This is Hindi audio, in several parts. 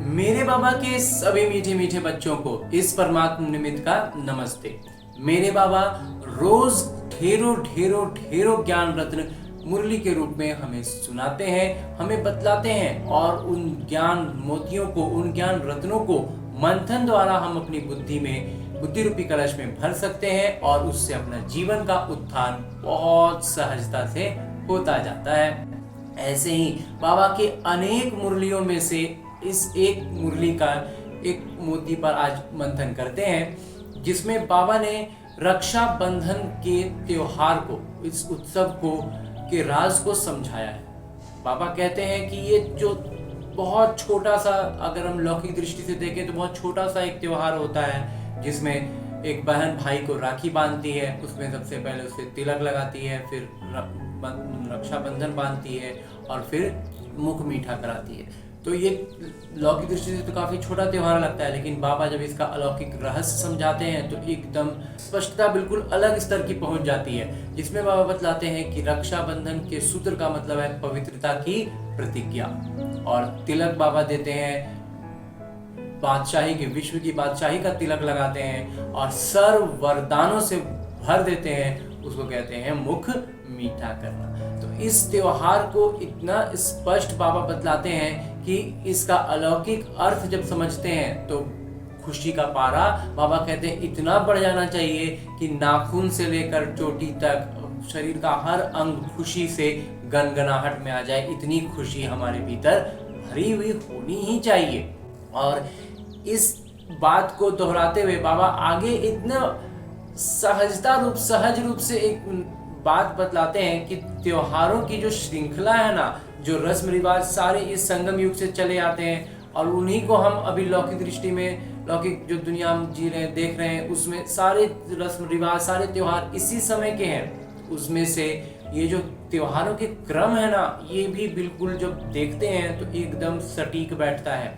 मेरे बाबा के सभी मीठे मीठे बच्चों को इस परमात्म निमित्त का नमस्ते। मेरे बाबा रोज ढेरों ढेरों ढेरों ज्ञान रत्न मुरली के रूप में हमें सुनाते हैं, हमें बतलाते हैं और उन ज्ञान मोतियों को, उन ज्ञान रत्नों को मंथन द्वारा हम अपनी बुद्धि रूपी कलश में भर सकते हैं और उससे अपना जीवन का उत्थान बहुत सहजता से होता जाता है। ऐसे ही बाबा के अनेक मुरलियों में से इस एक मुरली का एक मोती पर आज मंथन करते हैं, जिसमें बाबा ने रक्षा बंधन के त्योहार को, इस उत्सव को के राज को समझाया है। बाबा कहते हैं कि ये जो बहुत छोटा सा, अगर हम लौकिक दृष्टि से देखें तो बहुत छोटा सा एक त्योहार होता है, जिसमें एक बहन भाई को राखी बांधती है, उसमें सबसे पहले उसे तिलक लगाती है, फिर रक्षाबंधन बांधती है और फिर मुख मीठा कराती है। तो ये लौकिक दृष्टि से तो काफी छोटा त्योहार लगता है, लेकिन बाबा जब इसका अलौकिक रहस्य समझाते हैं तो एकदम स्पष्टता बिल्कुल अलग स्तर की पहुंच जाती है, जिसमें बाबा बतलाते हैं कि रक्षाबंधन के सूत्र का मतलब है पवित्रता की प्रतिज्ञा, और तिलक बाबा देते हैं बादशाही के, विश्व की बादशाही का तिलक लगाते हैं और सर्व वरदानों से भर देते हैं, उसको कहते हैं मुख मीठा करना। तो इस त्योहार को इतना स्पष्ट बाबा बतलाते हैं कि इसका अलौकिक अर्थ जब समझते हैं तो खुशी का पारा, बाबा कहते हैं, इतना बढ़ जाना चाहिए कि नाखून से लेकर चोटी तक शरीर का हर अंग खुशी से गनगनाहट में आ जाए। इतनी खुशी हमारे भीतर भरी हुई होनी ही चाहिए। और इस बात को दोहराते हुए बाबा आगे इतना सहज रूप से एक बात बतलाते हैं कि त्योहारों की जो श्रृंखला है ना, जो रस्म रिवाज सारे इस संगम युग से चले आते हैं और उन्हीं को हम अभी लौकिक दृष्टि में, लौकिक जो दुनिया हम जी रहे हैं, देख रहे हैं, उसमें सारे रस्म रिवाज, सारे त्योहार इसी समय के हैं। उसमें से ये जो त्योहारों के क्रम है ना, ये भी बिल्कुल जब देखते हैं तो एकदम सटीक बैठता है।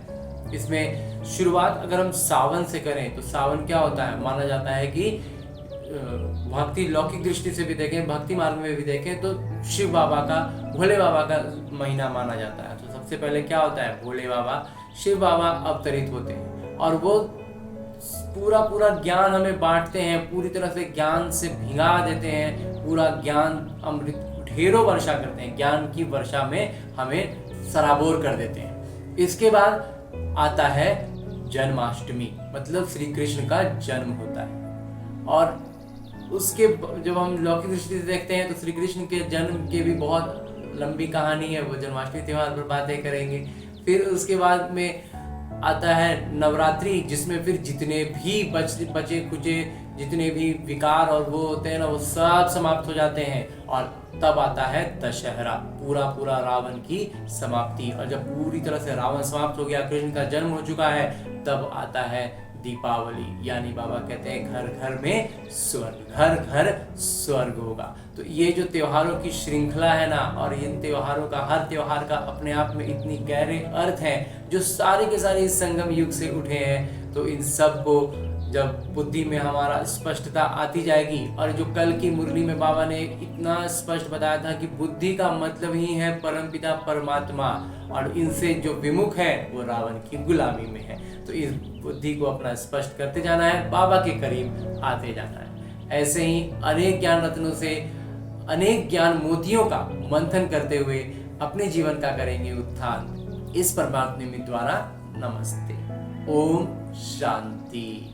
इसमें शुरुआत अगर हम सावन से करें तो सावन क्या होता है, माना जाता है कि भक्ति, लौकिक दृष्टि से भी देखें, भक्ति मार्ग में भी देखें तो शिव बाबा का, भोले बाबा का महीना माना जाता है। तो सबसे पहले क्या होता है, भोले बाबा, शिव बाबा अवतरित होते हैं और वो पूरा ज्ञान हमें बांटते हैं, पूरी तरह से ज्ञान से भिगा देते हैं, पूरा ज्ञान अमृत ढेरों वर्षा करते हैं, ज्ञान की वर्षा में हमें सराबोर कर देते हैं। इसके बाद आता है जन्माष्टमी, मतलब श्री कृष्ण का जन्म होता है। और उसके जब हम लौकिक दृष्टि से देखते हैं तो श्री कृष्ण के जन्म के भी बहुत लंबी कहानी है, वो जन्माष्टमी त्योहार पर बातें करेंगे। फिर उसके बाद में आता है नवरात्रि, जिसमें फिर जितने भी बचे खुचे जितने भी विकार और वो होते हैं ना, वो सब समाप्त हो जाते हैं। और तब आता है दशहरा, पूरा रावण की समाप्ति। और जब पूरी तरह से रावण समाप्त हो गया, कृष्ण का जन्म हो चुका है, तब आता है दीपावली, यानी बाबा कहते हैं घर घर में स्वर्ग, घर घर स्वर्ग होगा। तो ये जो त्योहारों की श्रृंखला है ना, और इन त्योहारों का, हर त्योहार का अपने आप में इतनी गहरे अर्थ हैं, जो सारे के सारे इस संगम युग से उठे हैं। तो इन सब को जब बुद्धि में हमारा स्पष्टता आती जाएगी, और जो कल की मुरली में बाबा ने इतना स्पष्ट बताया था कि बुद्धि का मतलब ही है परमपिता परमात्मा, और इनसे जो विमुख है वो रावण की गुलामी में है। तो इस बुद्धि को अपना स्पष्ट करते जाना है, बाबा के करीब आते जाना है। ऐसे ही अनेक ज्ञान रत्नों से, अनेक ज्ञान मोतियों का मंथन करते हुए अपने जीवन का करेंगे उत्थान। इस परमात्मा निमित्त द्वारा नमस्ते। ओम शांति।